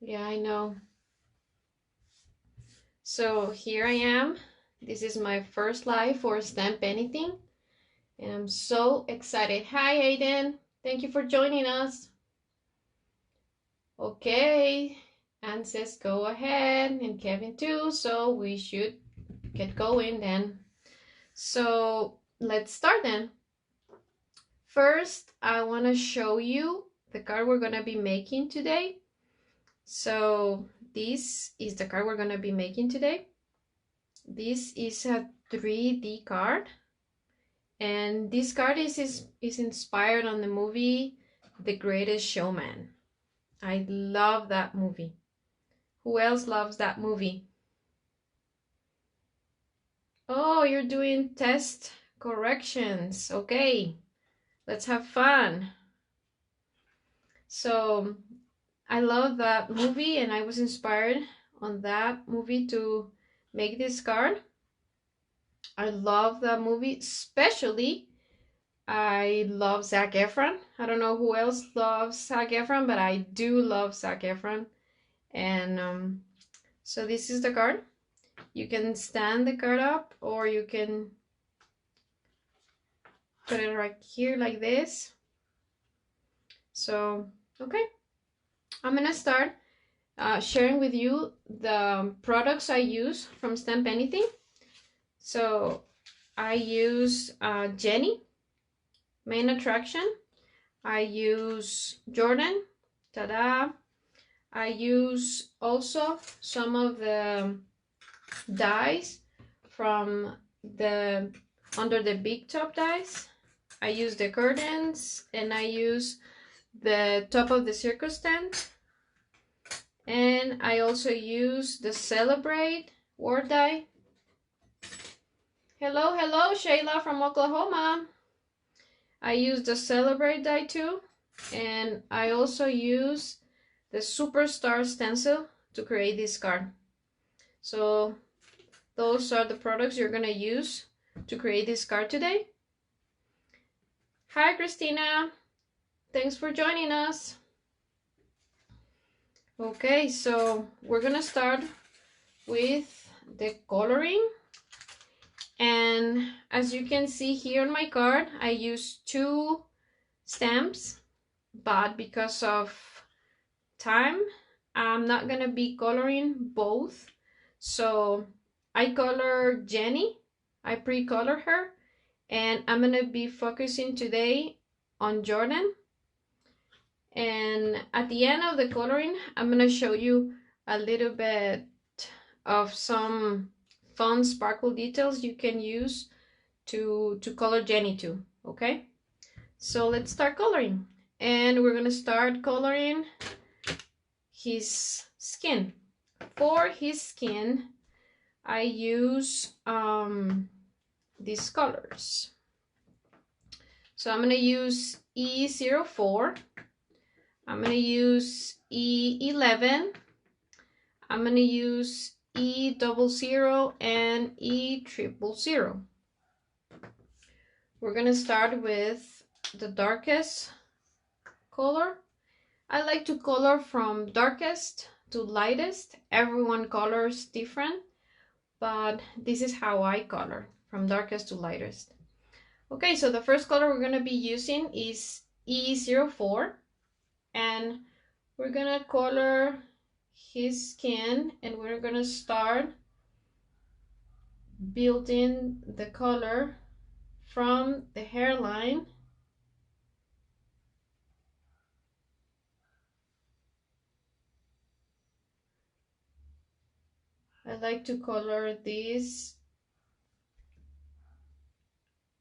Yeah, I know. So here I am. This is my first live for Stamp Anything. And I'm so excited. Hi, Aiden. Thank you for joining us. Okay. Anne says go ahead, and Kevin too. So we should get going then. So let's start then. First, I want to show you the card we're going to be making today. So this is the card we're going to be making today. This is a 3D card. And this card is inspired on the movie The Greatest Showman. I love that movie. Who else loves that movie? Oh, you're doing test corrections. Okay, let's have fun. So I love that movie, and I was inspired on that movie to make this card. I love that movie, especially I love Zac Efron. I don't know who else loves Zac Efron, but I do love Zac Efron. And so this is the card. You can stand the card up, or you can put it right here like this. So, okay. I'm gonna start sharing with you the products I use from Stamp Anything. So I use Jenny, Main Attraction. I use Jordan, Taaadaaa. I use also some of the dies from the under the big top dies. I use the curtains, and I use the top of the circus stand. And I also use the Celebrate word die. Hello, hello, Shayla from Oklahoma. I use the Celebrate die too. And I also use the Superstar stencil to create this card. So those are the products you're gonna use to create this card today. Hi, Christina. Thanks for joining us. Okay, so we're gonna start with the coloring. And as you can see here on my card, I use 2 stamps, but because of time, I'm not gonna be coloring both. So I color Jenny, I pre-color her, and I'm gonna be focusing today on Jordan. And at the end of the coloring, I'm gonna show you a little bit of some fun sparkle details you can use to color Jenny too, okay? So let's start coloring. And we're gonna start coloring his skin. For his skin, I use these colors. So I'm gonna use E04, I'm gonna use E11, I'm gonna use E00, and E000. We're gonna start with the darkest color. I like to color from darkest to lightest. Everyone colors different, but this is how I color, from darkest to lightest. Okay, so the first color we're gonna be using is E04, and we're gonna color his skin, and we're gonna start building the color from the hairline I like to color these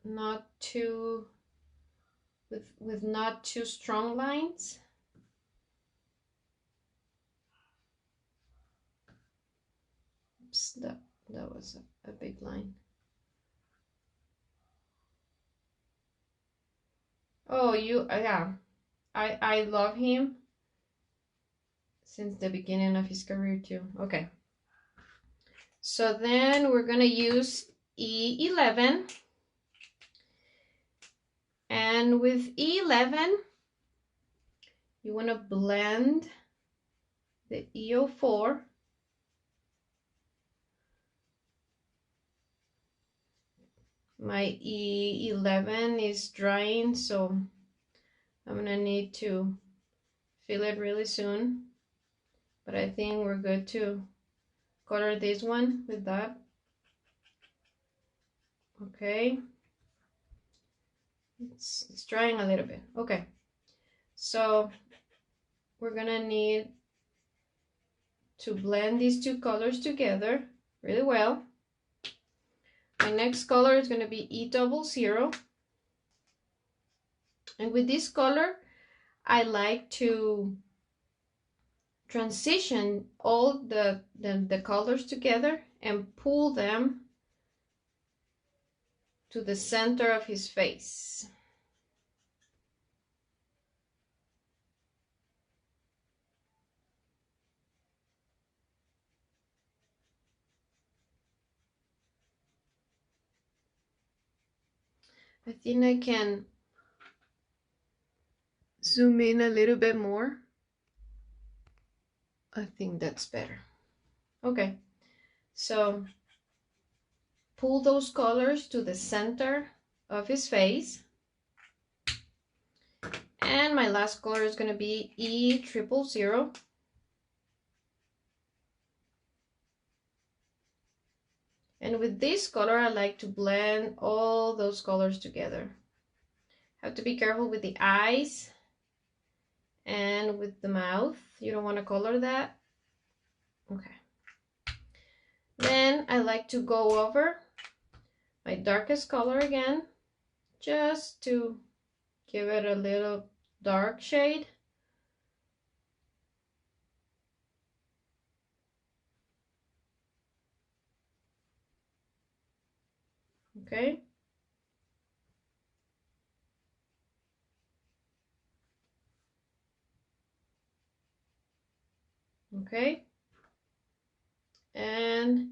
not too with not too strong lines. Oops, that was a big line. Oh, yeah, I love him since the beginning of his career too. Okay, so then we're gonna use E11, and with E11 you want to blend the E04. My E11 is drying, so I'm gonna need to fill it really soon. But I think we're good to color this one with that. Okay. It's drying a little bit. Okay. So we're gonna need to blend these two colors together really well. My next color is gonna be E00. And with this color, I like to transition all the colors together and pull them to the center of his face. I think I can zoom in a little bit more. I think that's better. Okay, so pull those colors to the center of his face. And my last color is going to be E00. And with this color, I like to blend all those colors together. Have to be careful with the eyes and with the mouth. You don't want to color that. Okay. Then I like to go over my darkest color again, just to give it a little dark shade. Okay. Okay. And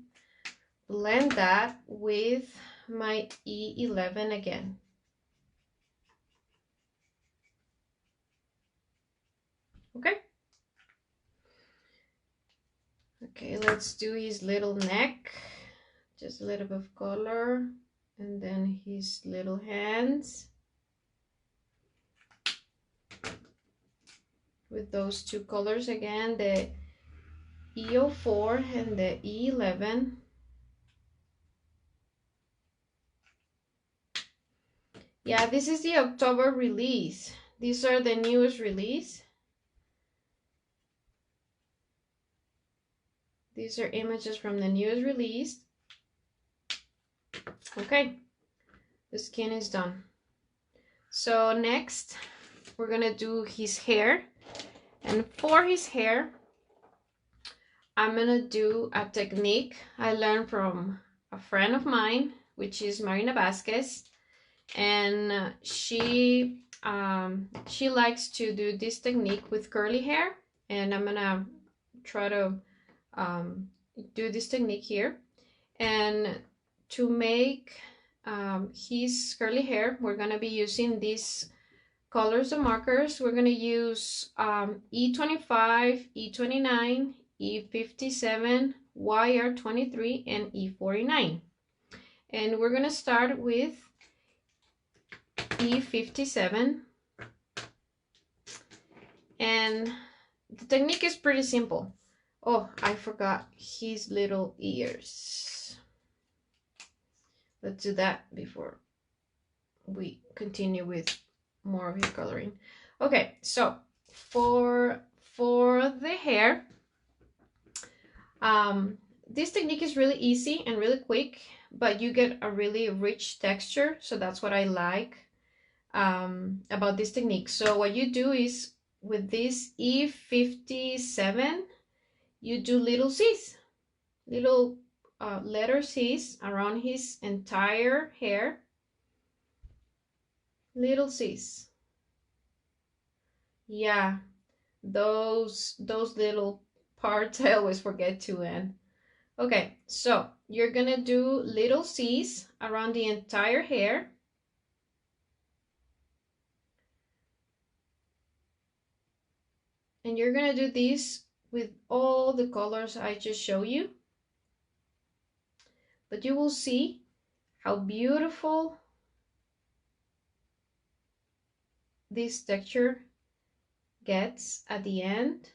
blend that with my E11 again. Okay. Okay, let's do his little neck. Just a little bit of color. And then his little hands. With those two colors again, the E04 and the E11. Yeah, this is the October release. These are the newest release. These are images from the newest release. Okay, the skin is done. So next, we're gonna do his hair. And for his hair, I'm gonna do a technique I learned from a friend of mine, which is Marina Vasquez. And she likes to do this technique with curly hair, and I'm gonna try to do this technique here. And to make his curly hair, we're gonna be using these colors of markers. We're gonna use E25, E29, E57, YR23, and E49. And we're gonna start with E57, and the technique is pretty simple. Oh, I forgot his little ears. Let's do that before we continue with more of his coloring. Okay, so for the hair, this technique is really easy and really quick, but you get a really rich texture, so that's what I like about this technique. So what you do is, with this E57, you do little C's, little letter C's around his entire hair. Little C's. Yeah, those little parts I always forget to end. Okay, so you're gonna do little C's around the entire hair. And you're gonna do this with all the colors I just showed you. But you will see how beautiful this texture gets at the end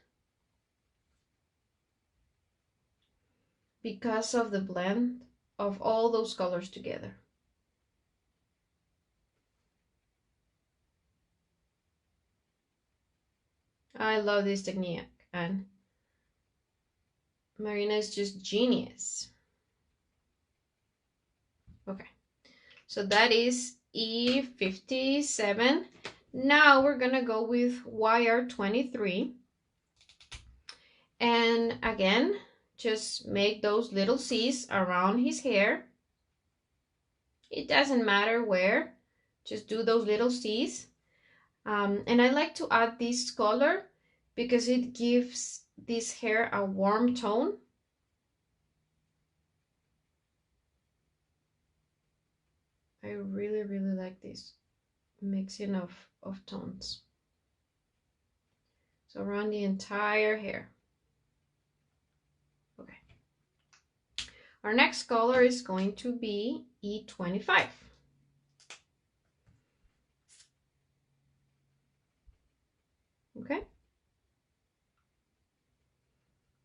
because of the blend of all those colors together. I love this technique, and Marina is just genius. Okay, so that is E57. Now we're gonna go with YR23. And again, just make those little C's around his hair. It doesn't matter where, just do those little C's. And I like to add this color because it gives this hair a warm tone. I really, really like this mixing of tones. So around the entire hair. Okay. Our next color is going to be E25. Okay.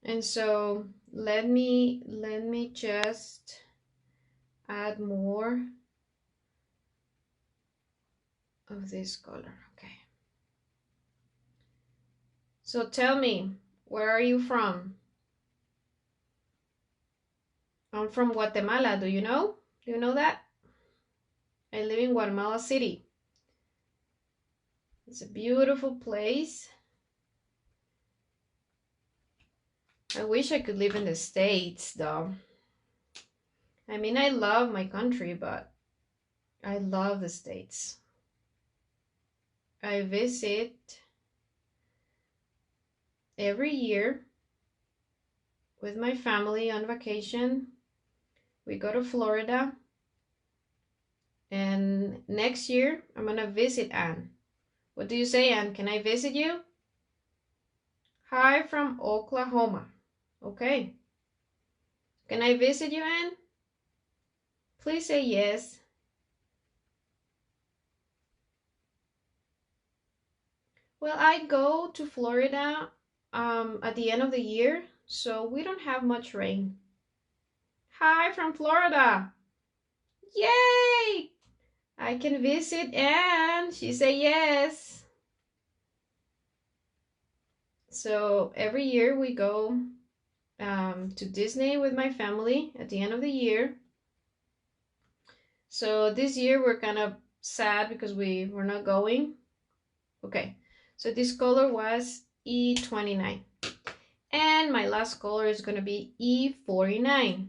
And so let me just add more of this color. Okay. So tell me, where are you from? I'm from Guatemala. Do you know? Do you know that? I live in Guatemala City. It's a beautiful place. I wish I could live in the States, though. I mean, I love my country, but I love the States. I visit every year with my family on vacation. We go to Florida. And next year, I'm gonna visit Anne. What do you say, Anne? Can I visit you? Hi from Oklahoma. Okay. Can I visit you, Anne? Please say yes. Well, I go to Florida at the end of the year, so we don't have much rain. Hi from Florida. Yay! I can visit Anne. She said yes. So every year we go to Disney with my family at the end of the year. So this year we're kind of sad because we're not going. Okay, so this color was E29. And my last color is going to be E49.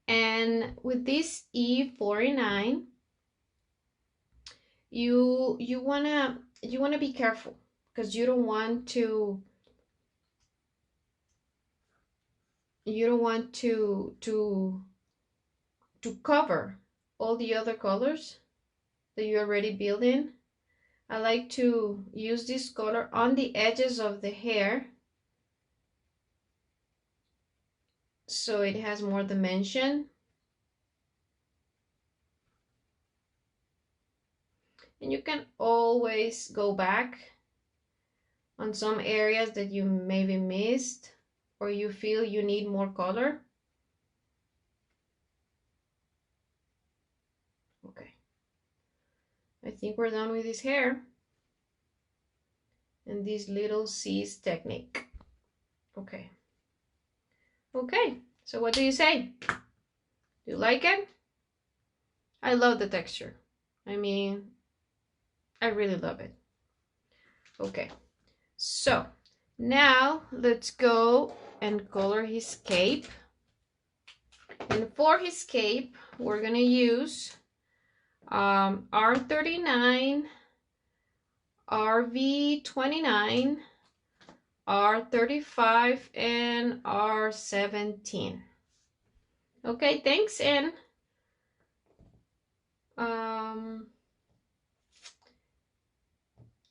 And with this E49, you wanna be careful because you don't want to cover all the other colors that you already built in. I like to use this color on the edges of the hair so it has more dimension. And you can always go back on some areas that you maybe missed or you feel you need more color. Okay. I think we're done with this hair and this little C's technique. Okay. Okay, so what do you say? Do you like it? I love the texture. I mean, I really love it. Okay, so now let's go and color his cape. And for his cape, we're gonna use R39, RV29, R35, and R17. Okay, thanks, and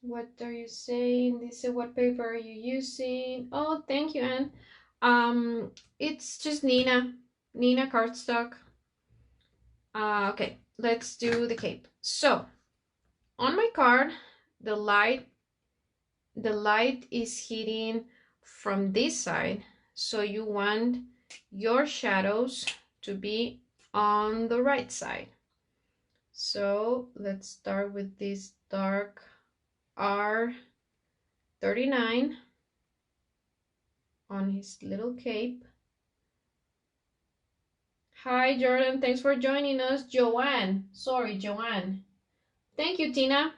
What are you saying? They say, what paper are you using? Oh, thank you, Anne. It's just Nina cardstock. Okay, let's do the cape. So on my card, the light is hitting from this side, so you want your shadows to be on the right side. So let's start with this dark R39 on his little cape. Hi Jordan, thanks for joining us. Joanne, thank you. Tina,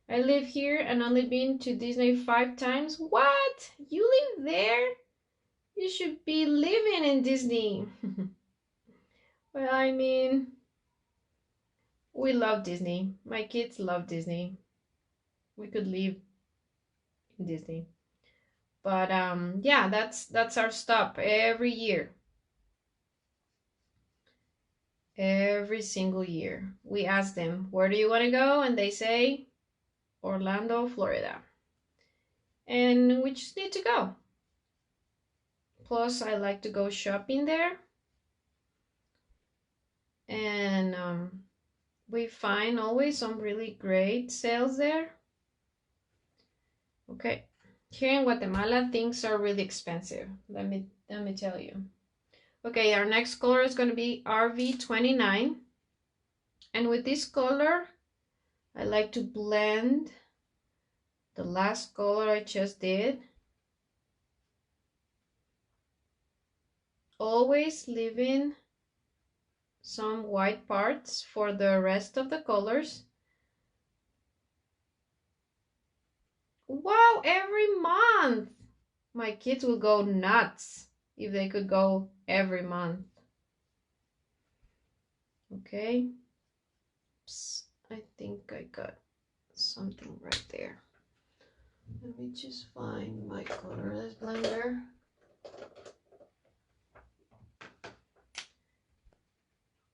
I live here and only been to Disney 5 times. What? You live there? You should be living in Disney. Well, I mean, we love Disney. My kids love Disney. We could live in Disney. But yeah, that's our stop every year. Every single year. We ask them, where do you want to go? And they say, Orlando, Florida. And we just need to go. Plus, I like to go shopping there. And we find always some really great sales there. Okay. Here in Guatemala, things are really expensive. Let me tell you. Okay, our next color is going to be RV29. And with this color, I like to blend the last color I just did. Always leaving some white parts for the rest of the colors. Wow, every month! My kids will go nuts if they could go every month. Okay. Oops, I think I got something right there. Let me just find my colorless blender.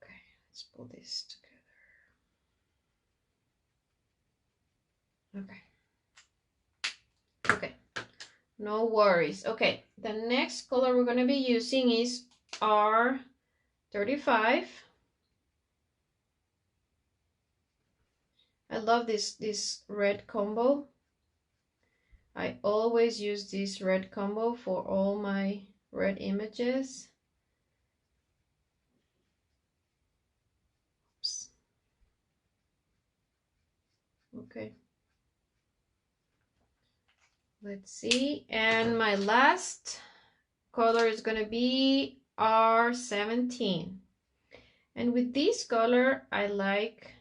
Okay, let's pull this together. Okay. Okay, no worries. Okay, the next color we're going to be using is R35. I love this red combo. I always use this red combo for all my red images. Oops. Okay. Let's see. And my last color is going to be R17. And with this color, I like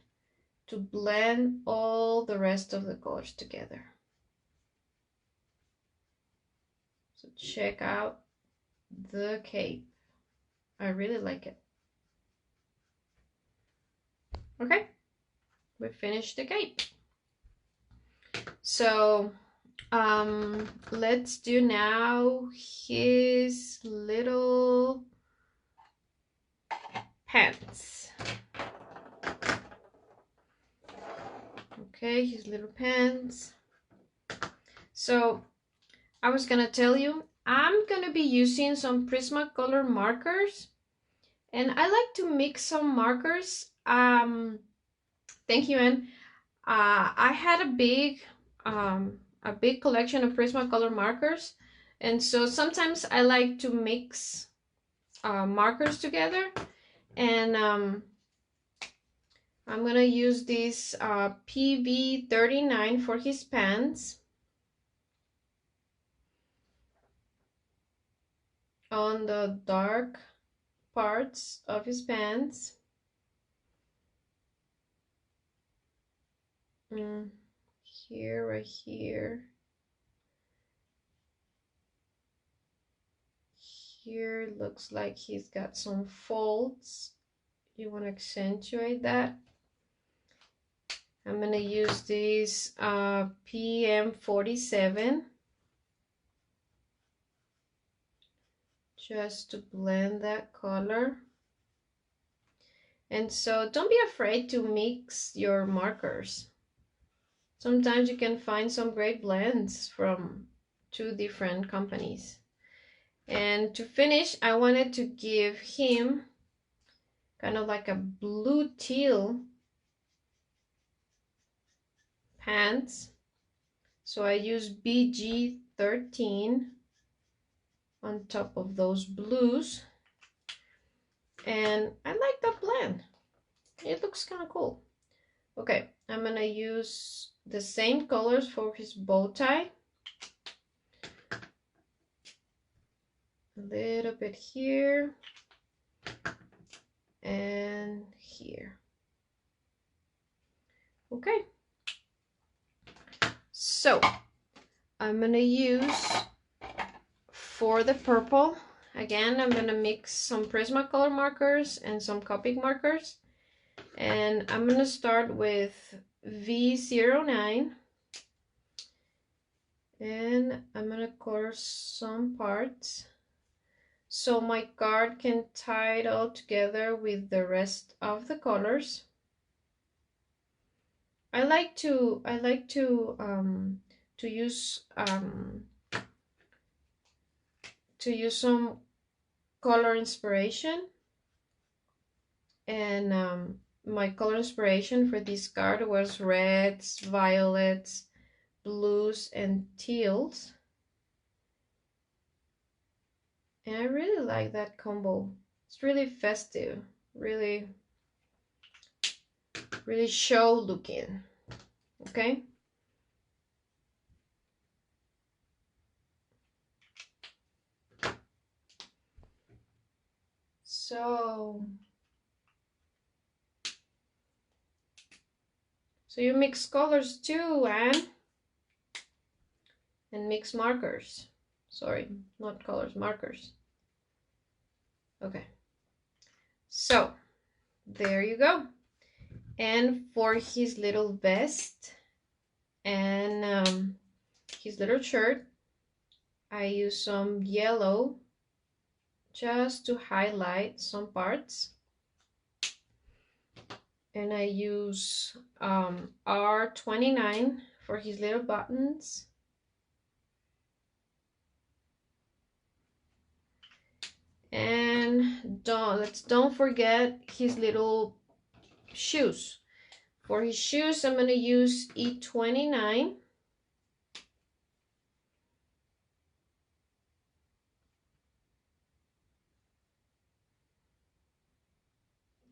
to blend all the rest of the colors together. So check out the cape. I really like it. Okay, we finished the cape. So let's do now his little pants. Okay, his little pants. So I was gonna tell you, I'm gonna be using some Prismacolor markers, and I like to mix some markers. Thank you, Anne. I had a big collection of Prismacolor markers, and so sometimes I like to mix markers together, and I'm gonna use this PV39 for his pants on the dark parts of his pants. Here, right here. Here looks like he's got some folds. You want to accentuate that. I'm going to use this PM47 just to blend that color. And so don't be afraid to mix your markers. Sometimes you can find some great blends from 2 different companies. And to finish, I wanted to give him kind of like a blue teal pants. So I use BG13 on top of those blues. And I like that blend. It looks kind of cool. Okay, I'm gonna use the same colors for his bow tie. A little bit here and here. Okay. So I'm gonna use, for the purple, again, I'm gonna mix some Prismacolor markers and some Copic markers. And I'm gonna start with V09. And I'm gonna color some parts so my card can tie it all together with the rest of the colors. I like to use some color inspiration, and my color inspiration for this card was reds, violets, blues, and teals. And I really like that combo. It's really festive, really show looking. Okay. So you mix colors too, Anne, and mix markers. Sorry, not colors, markers. Okay. So there you go. And for his little vest and his little shirt, I use some yellow just to highlight some parts. And I use R29 for his little buttons. And don't forget his little shoes. For his shoes, I'm going to use E29.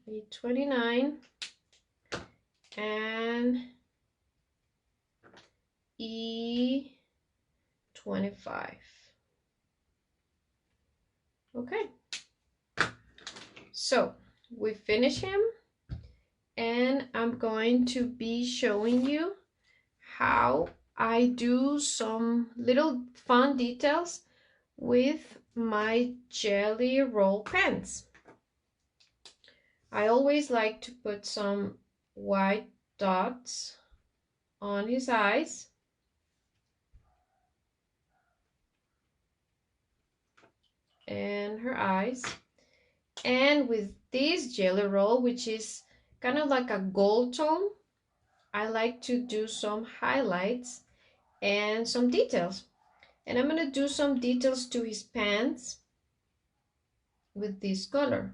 E29 and E25. Okay, so we finish him, and I'm going to be showing you how I do some little fun details with my jelly roll pens. I always like to put some white dots on his eyes. And her eyes. And with this jelly roll, which is kind of like a gold tone, I like to do some highlights and some details. And I'm going to do some details to his pants with this color.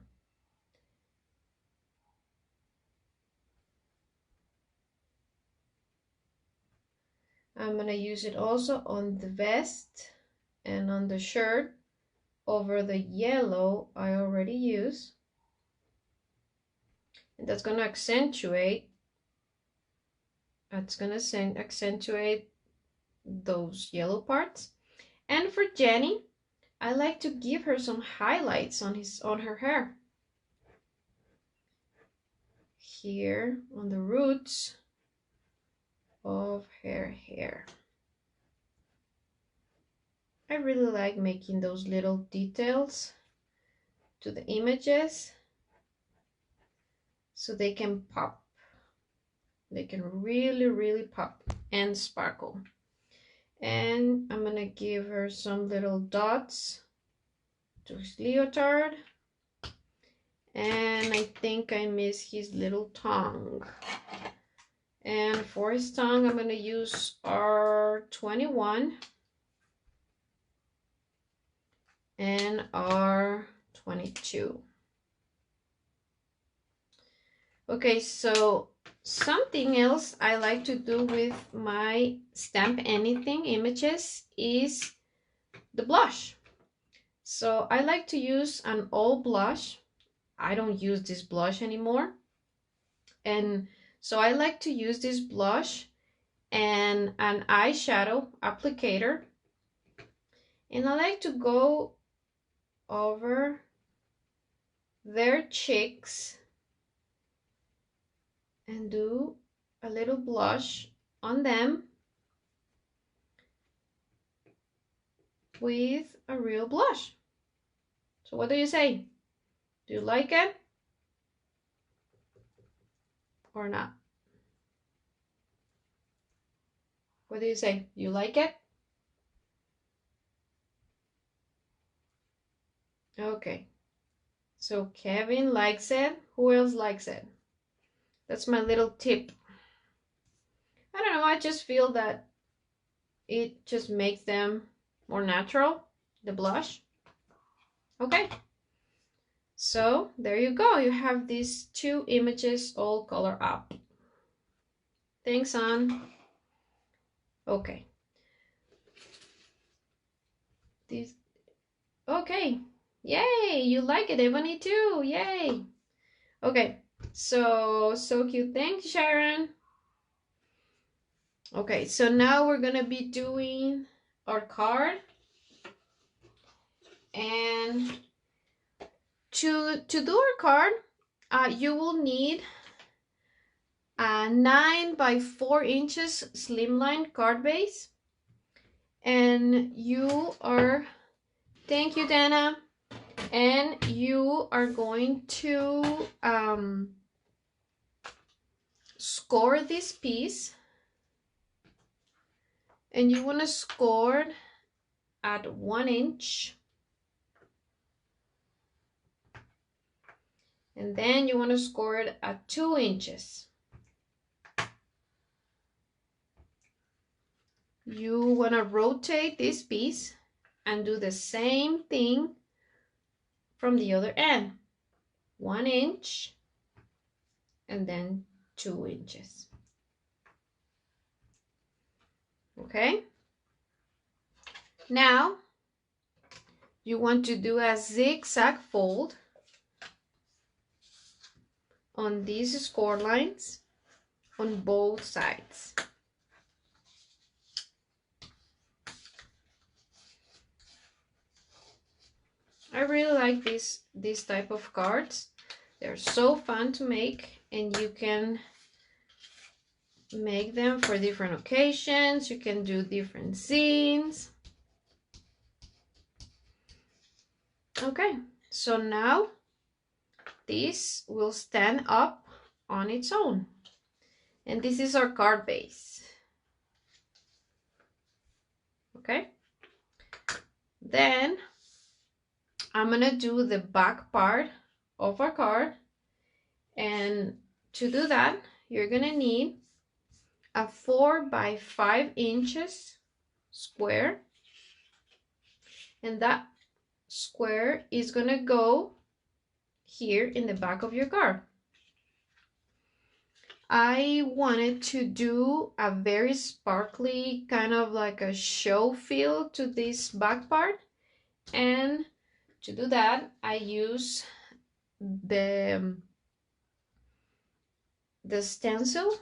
I'm going to use it also on the vest and on the shirt over the yellow I already used. And that's going to accentuate those yellow parts. And for Jenny, I like to give her some highlights on her hair. Here on the roots of her hair. I really like making those little details to the images so they can pop. They can really pop and sparkle. And I'm gonna give her some little dots to his leotard. And I think I miss his little tongue. And for his tongue, I'm going to use R21 and R22. Okay, so something else I like to do with my Stamp Anything images is the blush. So I like to use an old blush. I don't use this blush anymore. And so I like to use this blush and an eyeshadow applicator. And I like to go over their cheeks and do a little blush on them with a real blush. So what do you say? Do you like it or not? What do you say? You like it? Okay. So Kevin likes it. Who else likes it? That's my little tip. I don't know, I just feel that it just makes them more natural, the blush. Okay. So there you go. You have these two images all color up. Thanks, Ann. Okay. These. Okay. Yay! You like it, Ebony too. Yay! Okay. So cute. Thanks, Sharon. Okay. So now we're gonna be doing our card, and to do our card, you will need a 9 by 4 inches slimline card base, and you are, thank you, Dana, and you are going to score this piece, and you want to score at 1 inch, and then you want to score it at 2 inches. You want to rotate this piece and do the same thing from the other end. 1 inch and then 2 inches. Okay? Now, you want to do a zigzag fold on these score lines on both sides. I really like this type of cards. They're so fun to make, and you can make them for different occasions. You can do different scenes. Okay, so now this will stand up on its own, and this is our card base. Okay, then I'm gonna do the back part of our card, and to do that you're gonna need a 4 by 5 inches square, and that square is gonna go here in the back of your card. I wanted to do a very sparkly, kind of like a show feel to this back part, and to do that I use the stencil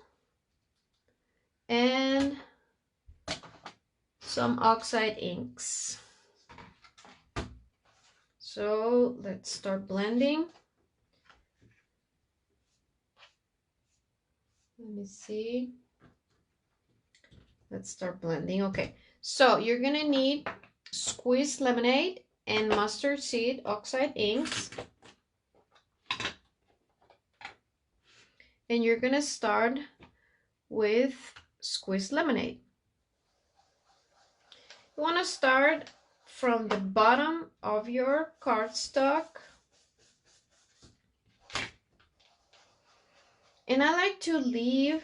and some oxide inks. So let's start blending. Let me see. Let's start blending. Okay, so you're gonna need squeezed lemonade and mustard seed oxide inks. And you're gonna start with squeezed lemonade. You wanna start from the bottom of your cardstock. And I like to leave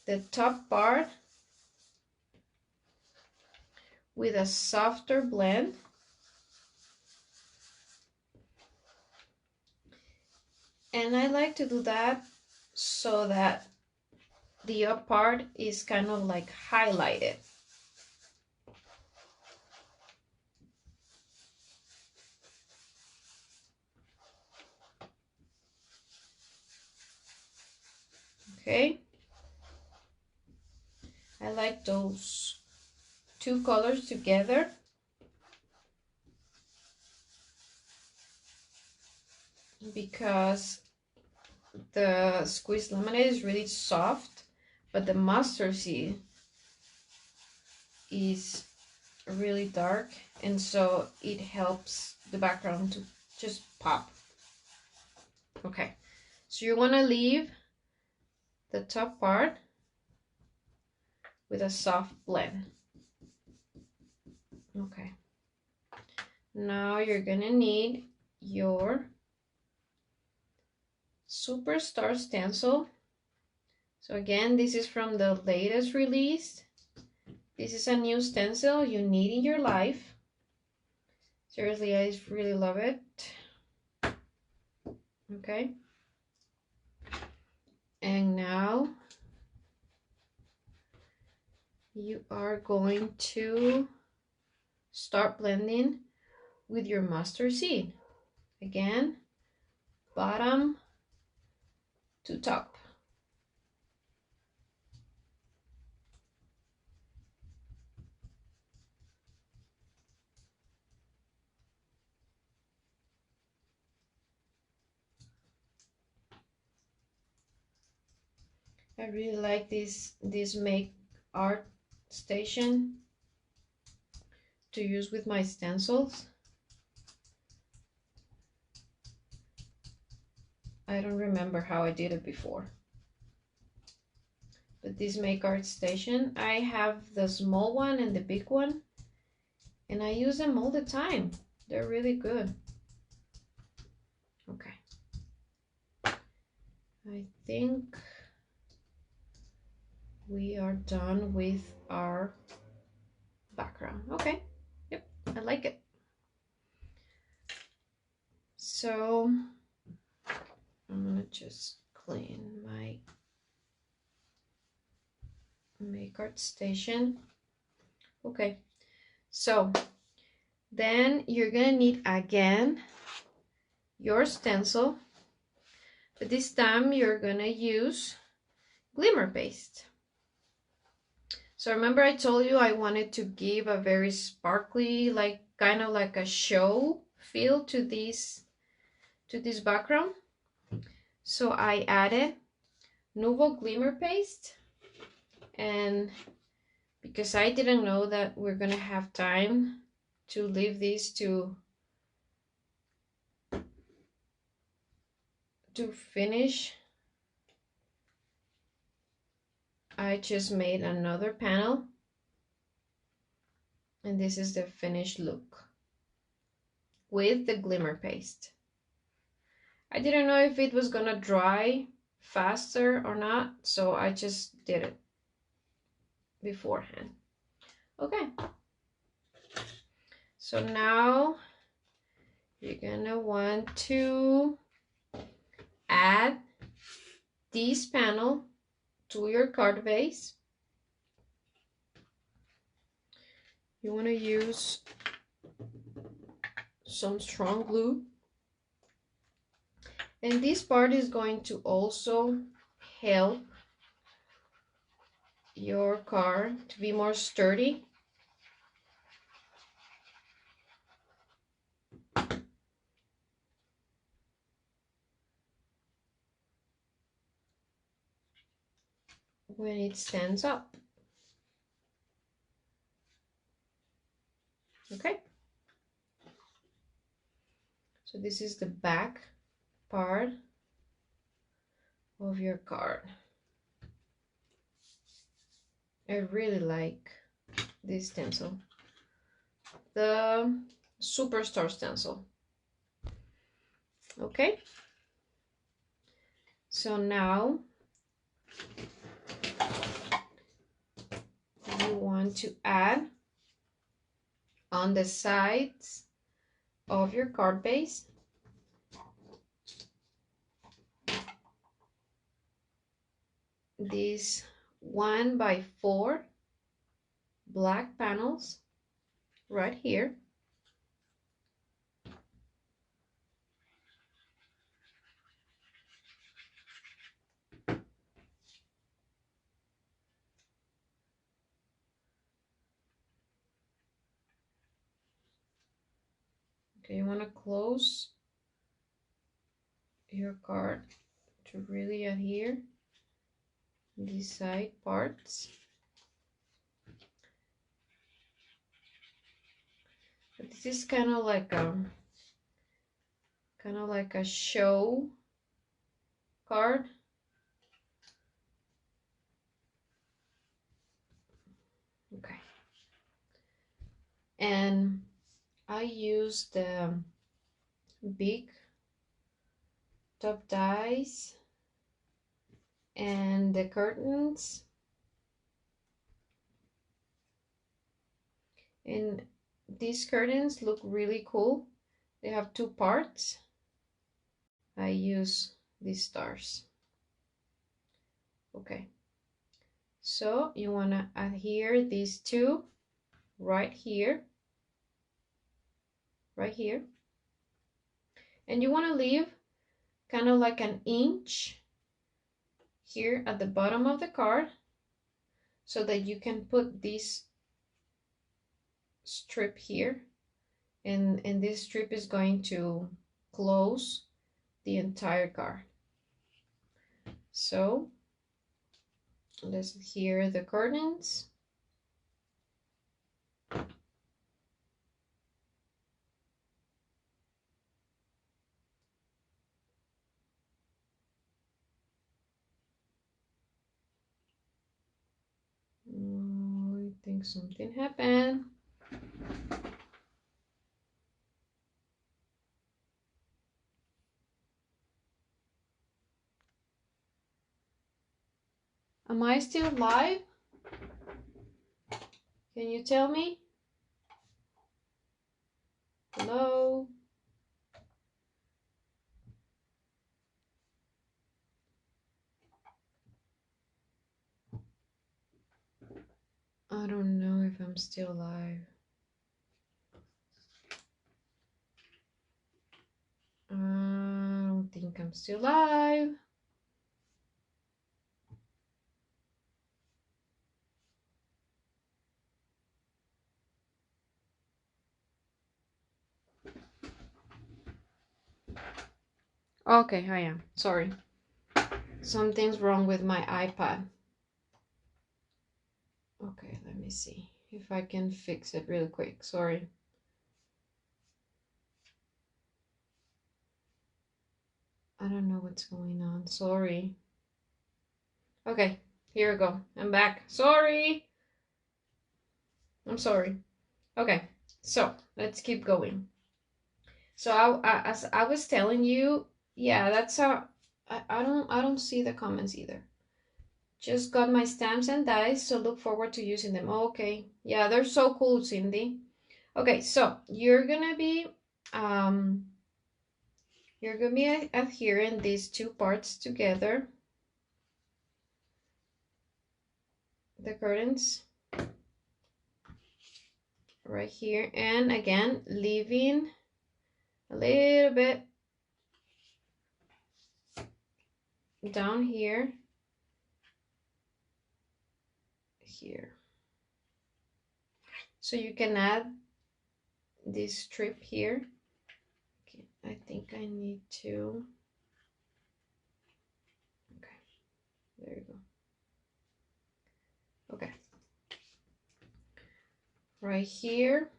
the top part with a softer blend. And I like to do that so that the up part is kind of like highlighted. Okay. I like those two colors together. Because the squeezed lemonade is really soft, but the mustard seed is really dark, and so it helps the background to just pop. Okay, so you want to leave the top part with a soft blend. Okay, now you're gonna need your Superstar stencil. So again, this is from the latest release. This is a new stencil you need in your life. Seriously, I really love it. Okay. And now you are going to start blending with your mustard seed. Again, bottom to top. I really like this make art station to use with my stencils. I don't remember how I did it before. But this make art station, I have the small one and the big one, and I use them all the time. They're really good. Okay. I think we are done with our background. Okay. Yep, I like it. So I'm gonna just clean my make art station. Okay, so then you're gonna need again your stencil, but this time you're gonna use glimmer paste. So remember I told you I wanted to give a very sparkly, like kind of like a show feel to this background. So I added Nouveau glimmer paste, and because I didn't know that we're gonna have time to leave these to finish, I just made another panel, and this is the finished look with the glimmer paste. I didn't know if it was gonna dry faster or not, so I just did it beforehand. Okay, so now you're gonna want to add this panel to your card base. You want to use some strong glue, and this part is going to also help your card to be more sturdy. When it stands up. Okay, so this is the back part of your card. I really like this stencil, the Superstar stencil. Okay, so now going to add on the sides of your card base. These 1x4 black panels right here. Okay, you want to close your card to really adhere these side parts. But this is kind of like a show card. Okay. And I use the big top dies and the curtains, and these curtains look really cool. They have two parts. I use these stars. Okay, so you want to adhere these two right here, and you want to leave kind of like an inch here at the bottom of the card so that you can put this strip here, and this strip is going to close the entire card. So let's adhere the curtains. I think something happened. Am I still live? Can you tell me? Hello? I don't know if I'm still live. I don't think I'm still live. Okay, I am. Sorry. Something's wrong with my iPad. Okay, let me see if I can fix it real quick. Sorry. I don't know what's going on. Sorry. Okay, here we go. I'm back. Sorry. I'm sorry. Okay, so let's keep going. So as I was telling you, yeah, that's how I don't see the comments either. Just got my stamps and dies, so look forward to using them. Okay, yeah, they're so cool, Cindy. Okay, so you're gonna be adhering these two parts together, the curtains right here, and again leaving a little bit down here, so you can add this strip here. Okay, I think I need to, okay, there you go. Okay, right here.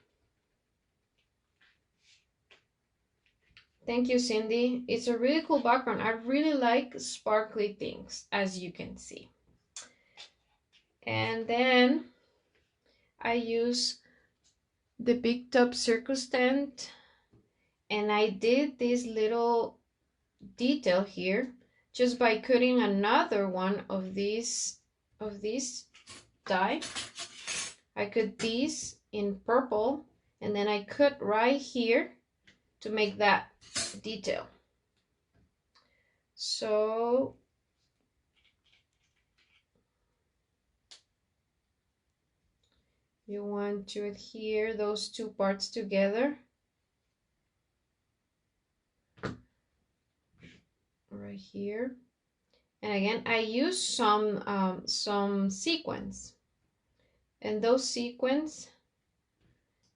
Thank you, Cindy. It's a really cool background. I really like sparkly things, as you can see. And then I use the big top circus tent, and I did this little detail here just by cutting another one of these die. I cut these in purple, and then I cut right here to make that detail. So you want to adhere those two parts together. Right here. And again, I use some sequins. And those sequins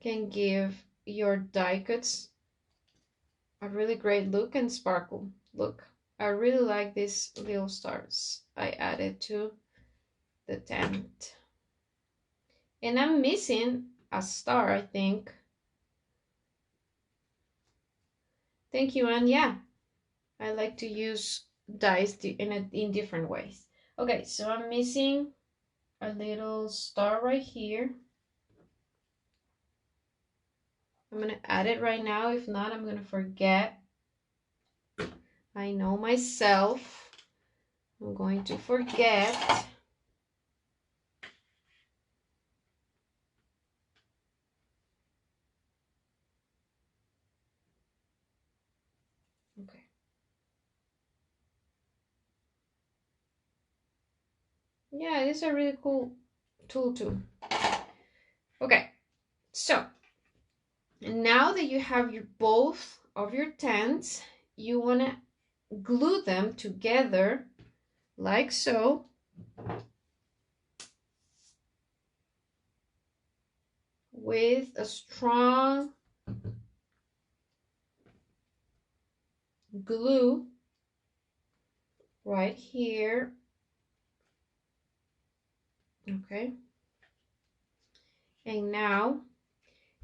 can give your die cuts a really great look and sparkle. Look, I really like these little stars I added to the tent. And I'm missing a star, I think. Thank you, and yeah, I like to use dies in different ways. Okay, so I'm missing a little star right here. I'm gonna add it right now. If not, I'm gonna forget. I know myself. I'm going to forget. Okay. Yeah, it is a really cool tool too. Okay, so now that you have your both of your tents, you want to glue them together like so. With a strong glue right here. Okay. And now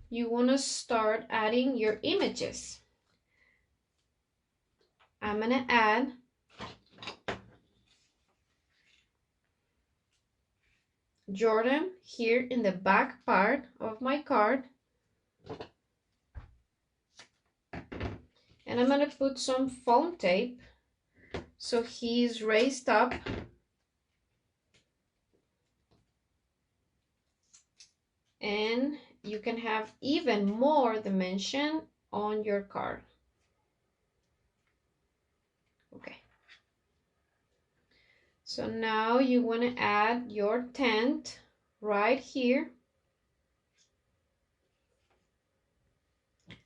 you want to start adding your images. I'm going to add Jordan here in the back part of my card. And I'm going to put some foam tape so he's raised up. And you can have even more dimension on your card. Okay. So now you want to add your tent right here.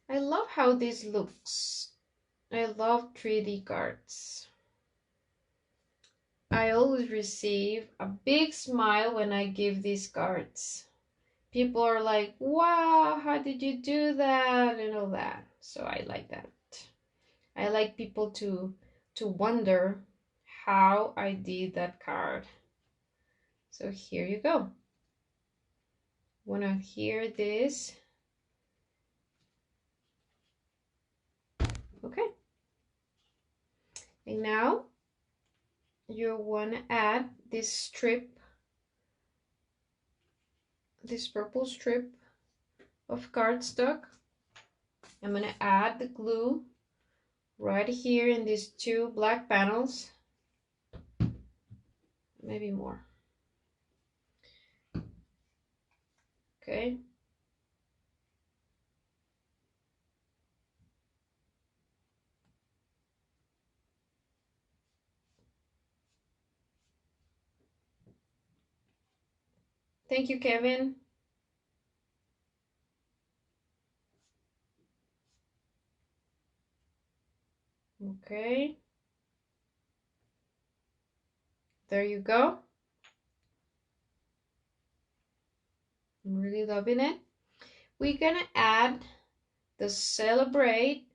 I love how this looks. I love 3D cards. I always receive a big smile when I give these cards. People are like, wow, how did you do that? And all that. So I like that. I like people to wonder how I did that card. So here you go. Wanna hear this? Okay. And now you wanna add this strip, this purple strip of cardstock. I'm gonna add the glue right here in these two black panels, maybe more. Okay. Thank you, Kevin. Okay. There you go. I'm really loving it. We're gonna add the Celebrate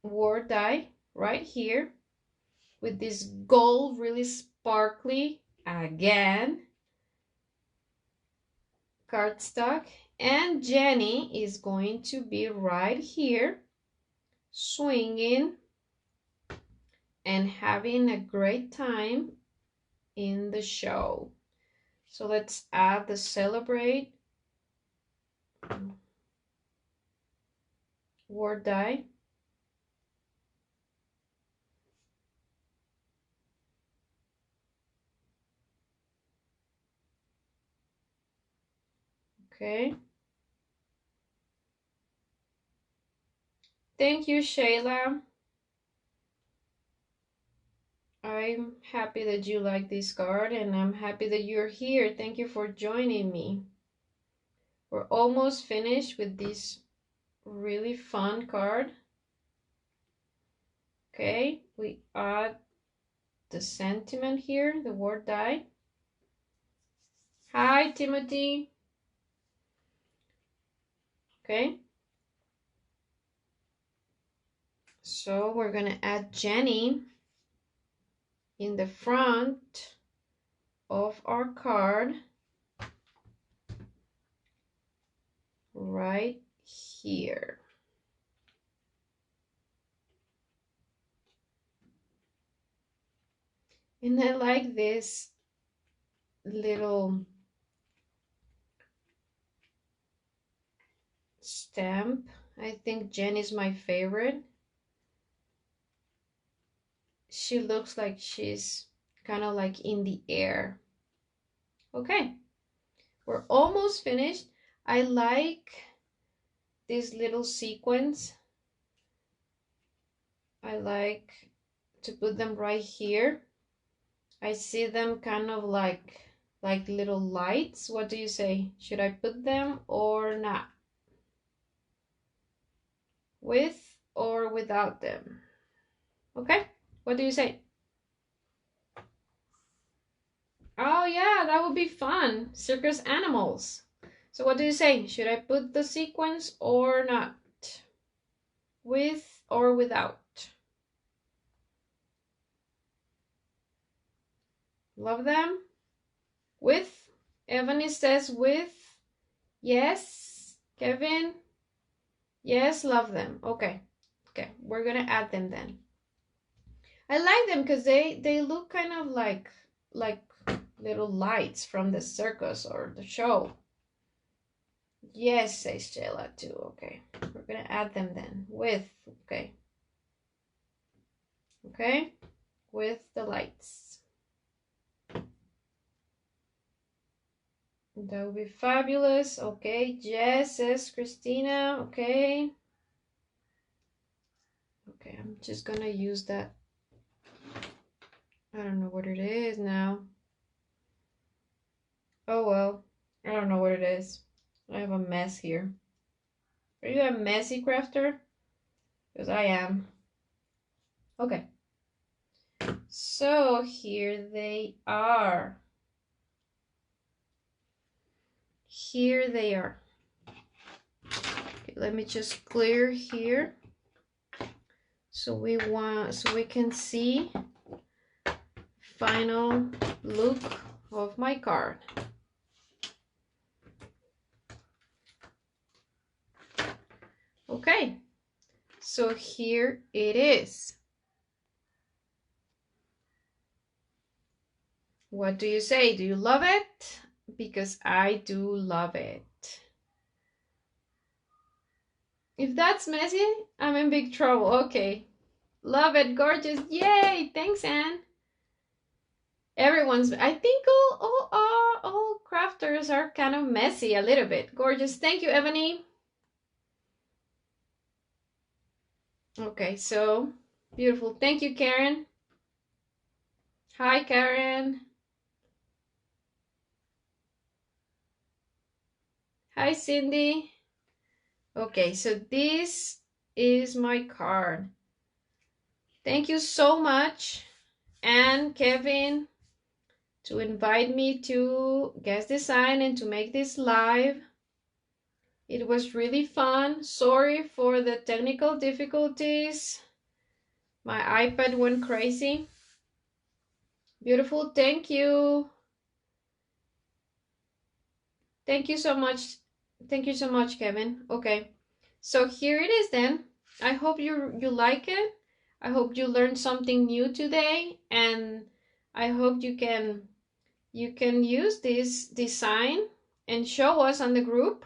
word die right here with this gold, really sparkly, again, cardstock. And Jenny is going to be right here swinging and having a great time in the show. So let's add the Celebrate word die. Okay. Thank you, Shayla. I'm happy that you like this card, and I'm happy that you're here. Thank you for joining me. We're almost finished with this really fun card. Okay, we add the sentiment here, the word die. Hi, Timothy. Okay. So we're gonna add Jenny in the front of our card right here. And I like this little stamp. I think Jen is my favorite. She looks like she's kind of like in the air. Okay, we're almost finished. I like this little sequence. I like to put them right here. I see them kind of like little lights. What do you say? Should I put them or not? With or without them? Okay, what do you say? Oh yeah, that would be fun. Circus animals. So what do you say? Should I put the sequence or not? With or without? Love them? With? Ebony says with. Yes. Kevin? Yes, love them. Okay. Okay, we're gonna add them then. I like them because they look kind of like little lights from the circus or the show. Yes, says Jayla too. Okay, we're gonna add them then with. Okay. Okay, with the lights. That would be fabulous. Okay, yes, says Christina. Okay. Okay, I'm just gonna use that. I don't know what it is now. Oh well, I don't know what it is. I have a mess here. Are you a messy crafter? Because I am. Okay. So here they are. Here they are. Okay, let me just clear here. So we can see final look of my card. Okay, so here it is. What do you say? Do you love it? Because I do love it. If that's messy, I'm in big trouble. Okay. Love it, gorgeous. Yay! Thanks, Anne. Everyone's, I think all crafters are kind of messy a little bit. Gorgeous. Thank you, Ebony. Okay, so beautiful. Thank you, Karen. Hi, Karen. Hi, Cindy. Okay, so this is my card. Thank you so much, Anne, Kevin, to invite me to guest design and to make this live. It was really fun. Sorry for the technical difficulties. My iPad went crazy. Beautiful. Thank you. Thank you so much. Thank you so much, Kevin. Okay. So here it is then. I hope you like it. I hope you learned something new today, and I hope you can use this design and show us on the group.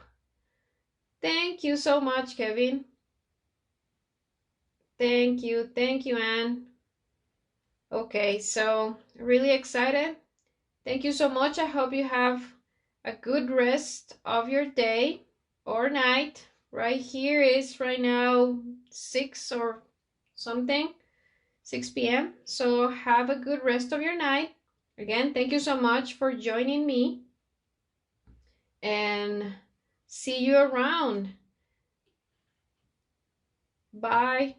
Thank you so much, Kevin. Thank you, Anne. Okay, so really excited. Thank you so much. I hope you have a good rest of your day or night. Right here is right now 6 or something, 6 p.m. So have a good rest of your night. Again, thank you so much for joining me, and see you around. Bye.